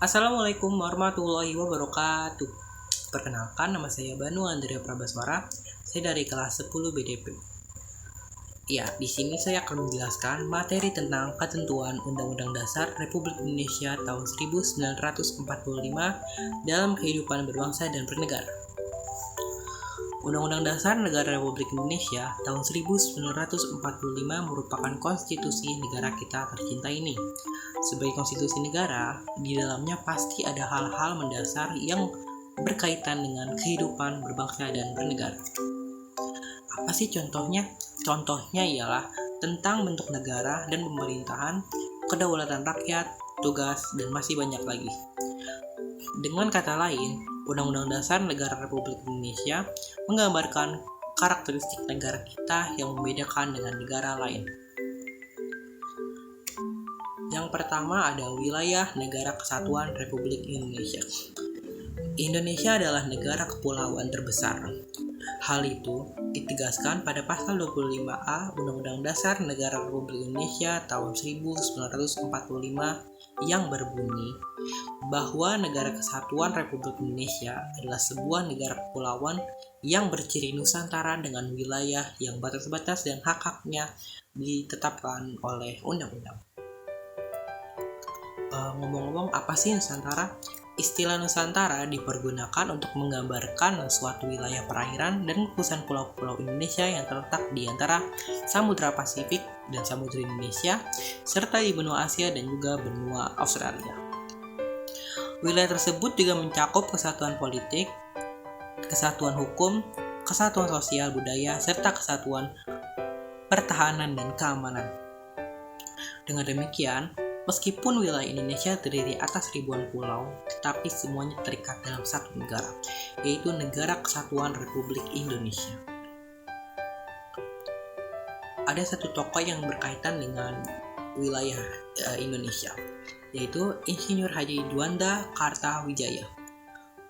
Assalamualaikum warahmatullahi wabarakatuh. Perkenalkan, nama saya Banu Andrea Prabaswara. Saya dari kelas 10 BDP. Ya, di sini saya akan menjelaskan materi tentang ketentuan Undang-Undang Dasar Republik Indonesia tahun 1945 dalam kehidupan berbangsa dan bernegara. Undang-Undang Dasar Negara Republik Indonesia tahun 1945 merupakan konstitusi negara kita tercinta ini. Sebagai konstitusi negara, di dalamnya pasti ada hal-hal mendasar yang berkaitan dengan kehidupan berbangsa dan bernegara. Apa sih contohnya? Contohnya ialah tentang bentuk negara dan pemerintahan, kedaulatan rakyat, tugas, dan masih banyak lagi. Dengan kata lain, Undang-Undang Dasar Negara Republik Indonesia menggambarkan karakteristik negara kita yang membedakan dengan negara lain. Yang pertama ada wilayah negara kesatuan Republik Indonesia. Indonesia adalah negara kepulauan terbesar. Hal itu ditegaskan pada pasal 25A Undang-Undang Dasar Negara Republik Indonesia tahun 1945 yang berbunyi bahwa Negara Kesatuan Republik Indonesia adalah sebuah negara kepulauan yang berciri Nusantara dengan wilayah yang batas-batas dan hak-haknya ditetapkan oleh undang-undang. Ngomong-ngomong, apa sih Nusantara? Istilah Nusantara dipergunakan untuk menggambarkan suatu wilayah perairan dan gugusan pulau-pulau Indonesia yang terletak di antara Samudra Pasifik dan Samudra Indonesia, serta di benua Asia dan juga benua Australia. Wilayah tersebut juga mencakup kesatuan politik, kesatuan hukum, kesatuan sosial budaya, serta kesatuan pertahanan dan keamanan. Dengan demikian, meskipun wilayah Indonesia terdiri atas ribuan pulau, tetapi semuanya terikat dalam satu negara, yaitu Negara Kesatuan Republik Indonesia. Ada satu tokoh yang berkaitan dengan wilayah Indonesia, yaitu Insinyur Haji Djuanda Kartawijaya,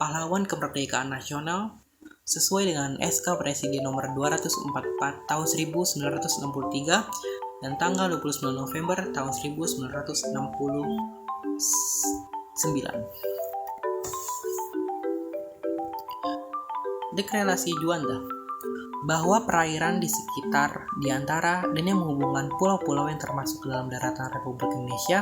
pahlawan kemerdekaan nasional sesuai dengan SK Presiden nomor 244 tahun 1963 dan tanggal 29 November tahun 1969. Deklarasi Juanda bahwa perairan di sekitar, di antara, dan yang menghubungkan pulau-pulau yang termasuk dalam daratan Republik Indonesia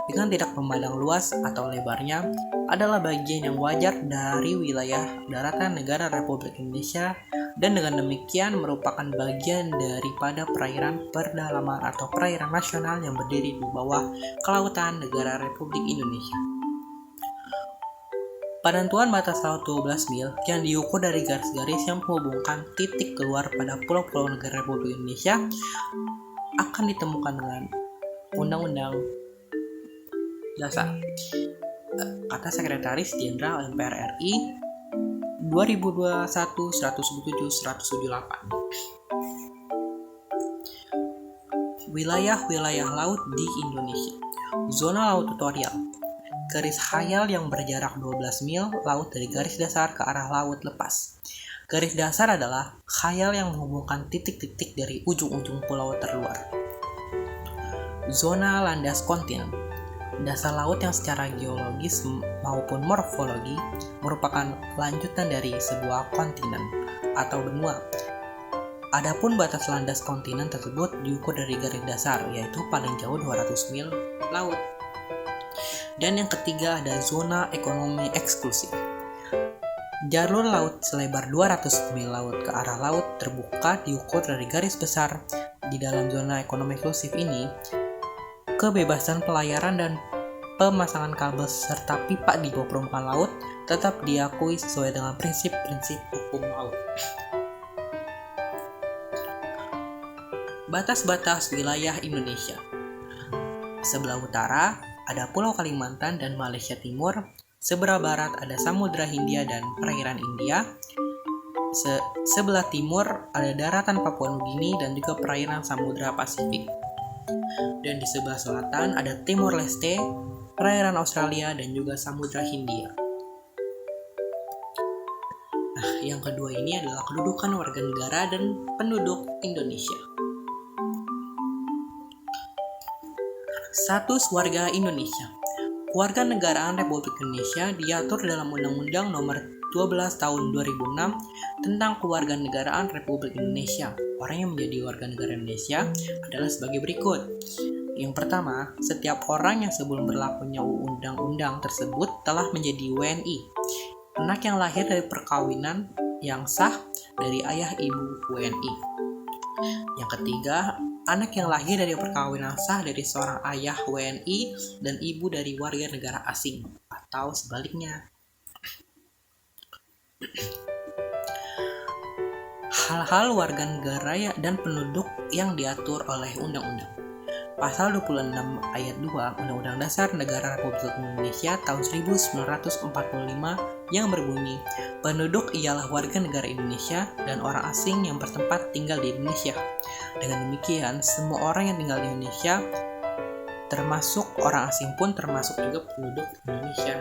dengan tidak memandang luas atau lebarnya adalah bagian yang wajar dari wilayah daratan negara Republik Indonesia dan dengan demikian merupakan bagian daripada perairan perdalaman atau perairan nasional yang berdiri di bawah kelautan negara Republik Indonesia. Penentuan batas laut 12 mil yang diukur dari garis-garis yang menghubungkan titik keluar pada pulau-pulau negara Republik Indonesia akan ditemukan dengan Undang-Undang Dasar. Kata Sekretaris Jenderal MPR RI 2021 177 178. Wilayah-wilayah laut di Indonesia. Zona laut tutorial. Garis khayal yang berjarak 12 mil laut dari garis dasar ke arah laut lepas. Garis dasar adalah khayal yang menghubungkan titik-titik dari ujung-ujung pulau terluar. Zona landas kontinen. Dasar laut yang secara geologis maupun morfologi merupakan lanjutan dari sebuah kontinen atau benua. Adapun batas landas kontinen tersebut diukur dari garis dasar, yaitu paling jauh 200 mil laut. Dan yang ketiga ada zona ekonomi eksklusif. Jalur laut selebar 200 mil laut ke arah laut terbuka diukur dari garis besar. Di dalam zona ekonomi eksklusif ini, kebebasan pelayaran dan pemasangan kabel serta pipa di bawah permukaan laut tetap diakui sesuai dengan prinsip-prinsip hukum laut. Batas-batas wilayah Indonesia. Sebelah utara ada Pulau Kalimantan dan Malaysia Timur. Sebelah barat ada Samudra Hindia dan perairan India. Sebelah timur ada daratan Papua Nugini dan juga perairan Samudra Pasifik. Dan di sebelah selatan ada Timor Leste, perairan Australia dan juga Samudra Hindia. Nah, yang kedua ini adalah kedudukan warga negara dan penduduk Indonesia. Status warga Indonesia. Kewarganegaraan Republik Indonesia diatur dalam Undang-Undang Nomor 12 Tahun 2006 tentang Kewarganegaraan Republik Indonesia. Orang yang menjadi warga negara Indonesia adalah sebagai berikut. Yang pertama, setiap orang yang sebelum berlakunya undang-undang tersebut telah menjadi WNI. Anak yang lahir dari perkawinan yang sah dari ayah ibu WNI. Yang ketiga, anak yang lahir dari perkawinan sah dari seorang ayah WNI dan ibu dari warga negara asing, atau sebaliknya. Hal-hal warga negara dan penduduk yang diatur oleh undang-undang. Pasal 26 ayat 2 Undang-Undang Dasar Negara Republik Indonesia tahun 1945 yang berbunyi, penduduk ialah warga negara Indonesia dan orang asing yang bertempat tinggal di Indonesia. Dengan demikian, semua orang yang tinggal di Indonesia, termasuk orang asing pun termasuk juga penduduk Indonesia.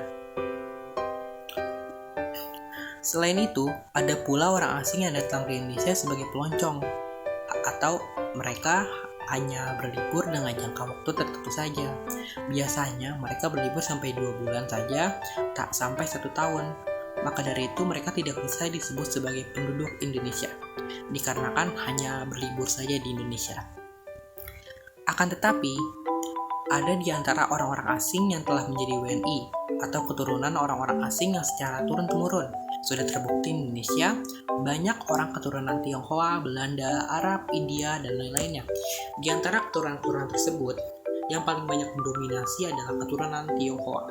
Selain itu, ada pula orang asing yang datang ke Indonesia sebagai pelancong, atau mereka hanya berlibur dengan jangka waktu tertentu saja. Biasanya mereka berlibur sampai 2 bulan saja, tak sampai 1 tahun. Maka dari itu mereka tidak bisa disebut sebagai penduduk Indonesia, dikarenakan hanya berlibur saja di Indonesia. Akan tetapi, ada di antara orang-orang asing yang telah menjadi WNI, atau keturunan orang-orang asing yang secara turun-temurun. Sudah terbukti di Indonesia, banyak orang keturunan Tionghoa, Belanda, Arab, India, dan lain-lainnya. Di antara keturunan-keturunan tersebut, yang paling banyak mendominasi adalah keturunan Tionghoa.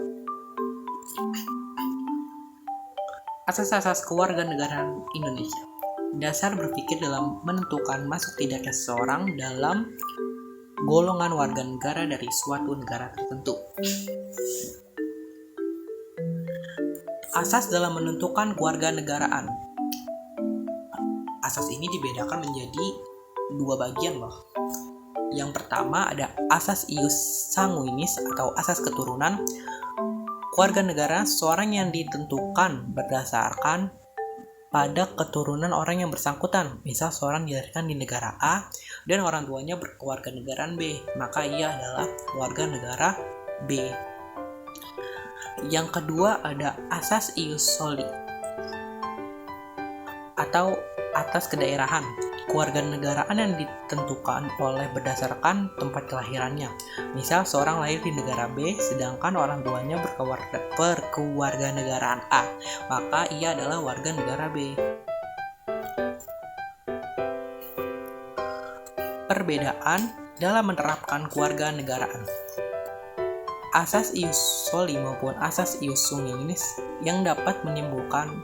Asas-asas kewarganegaraan Indonesia. Dasar berpikir dalam menentukan masuk tidaknya seseorang dalam golongan warga negara dari suatu negara tertentu. Asas dalam menentukan kewarganegaraan. Asas ini dibedakan menjadi 2 bagian loh. Yang pertama ada asas ius sanguinis atau asas keturunan. Kewarganegaraan seseorang yang ditentukan berdasarkan pada keturunan orang yang bersangkutan. Misal seorang dilahirkan di negara A dan orang tuanya berkewarganegaraan B, maka ia adalah warga negara B. Yang kedua ada asas ius soli atau atas kedaerahan. Kewarganegaraan yang ditentukan oleh berdasarkan tempat kelahirannya. Misal seorang lahir di negara B sedangkan orang tuanya berkewarganegaraan A, maka ia adalah warga negara B. Perbedaan dalam menerapkan kewarganegaraan. Asas ius soli maupun asas ius sanguinis yang dapat menimbulkan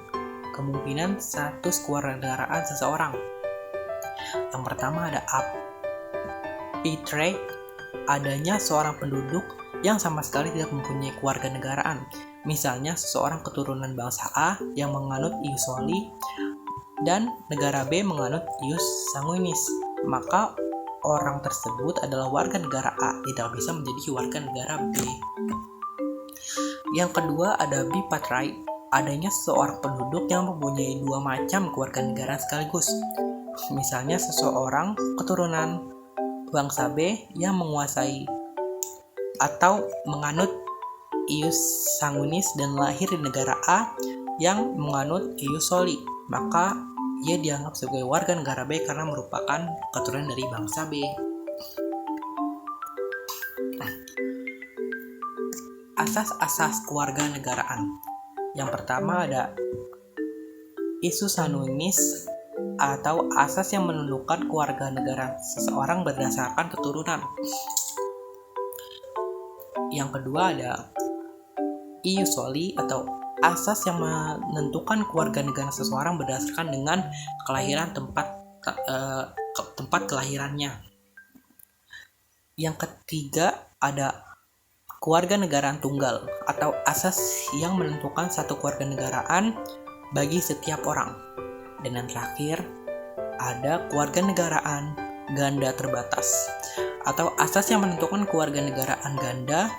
kemungkinan status kewarganegaraan seseorang. Yang pertama ada arbitrary, adanya seorang penduduk yang sama sekali tidak mempunyai kewarganegaraan. Misalnya seseorang keturunan bangsa A yang menganut ius soli dan negara B menganut ius sanguinis, maka orang tersebut adalah warga negara A, tidak bisa menjadi warga negara B. Yang kedua ada bipartite, adanya seseorang penduduk yang mempunyai 2 macam kewarganegaraan sekaligus. Misalnya seseorang keturunan bangsa B yang menguasai atau menganut ius sanguinis dan lahir di negara A yang menganut ius soli, maka ia dianggap sebagai warga negara B karena merupakan keturunan dari bangsa B. Asas-asas kewarganegaraan. Yang pertama ada ius sanguinis atau asas yang menentukan kewarganegaraan seseorang berdasarkan keturunan. Yang kedua ada ius soli atau asas yang menentukan kewarganegaraan seseorang berdasarkan dengan kelahiran tempat kelahirannya. Yang ketiga ada kewarganegaraan tunggal atau asas yang menentukan satu kewarganegaraan bagi setiap orang. Dan yang terakhir ada kewarganegaraan ganda terbatas atau asas yang menentukan kewarganegaraan ganda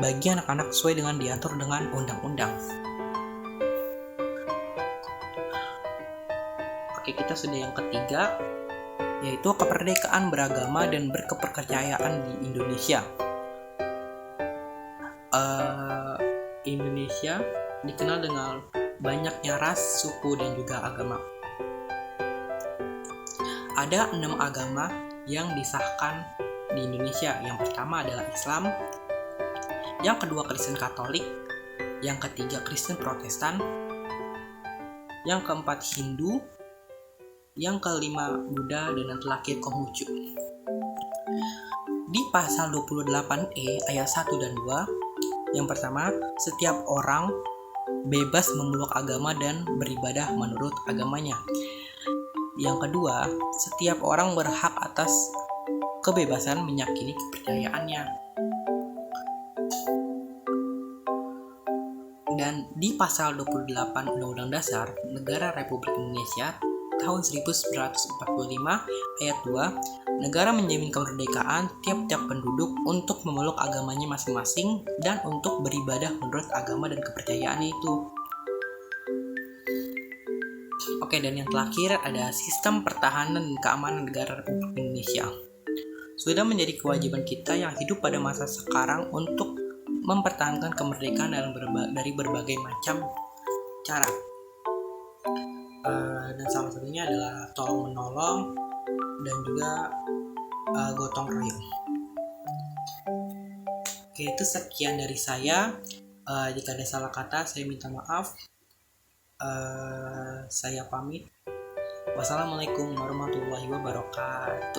bagi anak-anak sesuai dengan diatur dengan undang-undang. Oke, kita sudah yang ketiga, yaitu kemerdekaan beragama dan berkepercayaan di Indonesia. Indonesia dikenal dengan banyaknya ras, suku, dan juga agama. Ada 6 agama yang disahkan di Indonesia. Yang pertama adalah Islam, yang kedua Kristen Katolik, yang ketiga Kristen Protestan, yang keempat Hindu, yang kelima Buddha, dan yang terakhir Konghucu. Di pasal 28E ayat 1 dan 2, yang pertama, setiap orang bebas memeluk agama dan beribadah menurut agamanya. Yang kedua, setiap orang berhak atas kebebasan meyakini kepercayaannya. Dan di pasal 28 Undang-Undang Dasar Negara Republik Indonesia tahun 1945 ayat 2, negara menjamin kemerdekaan tiap-tiap penduduk untuk memeluk agamanya masing-masing dan untuk beribadah menurut agama dan kepercayaannya itu. Oke, dan yang terakhir ada sistem pertahanan dan keamanan negara Republik Indonesia. Sudah menjadi kewajiban kita yang hidup pada masa sekarang untuk mempertahankan kemerdekaan dari berbagai macam cara. Dan salah satunya adalah tolong menolong dan juga gotong royong. Oke, itu sekian dari saya. Jika ada salah kata, saya minta maaf. Saya pamit. Wassalamualaikum warahmatullahi wabarakatuh.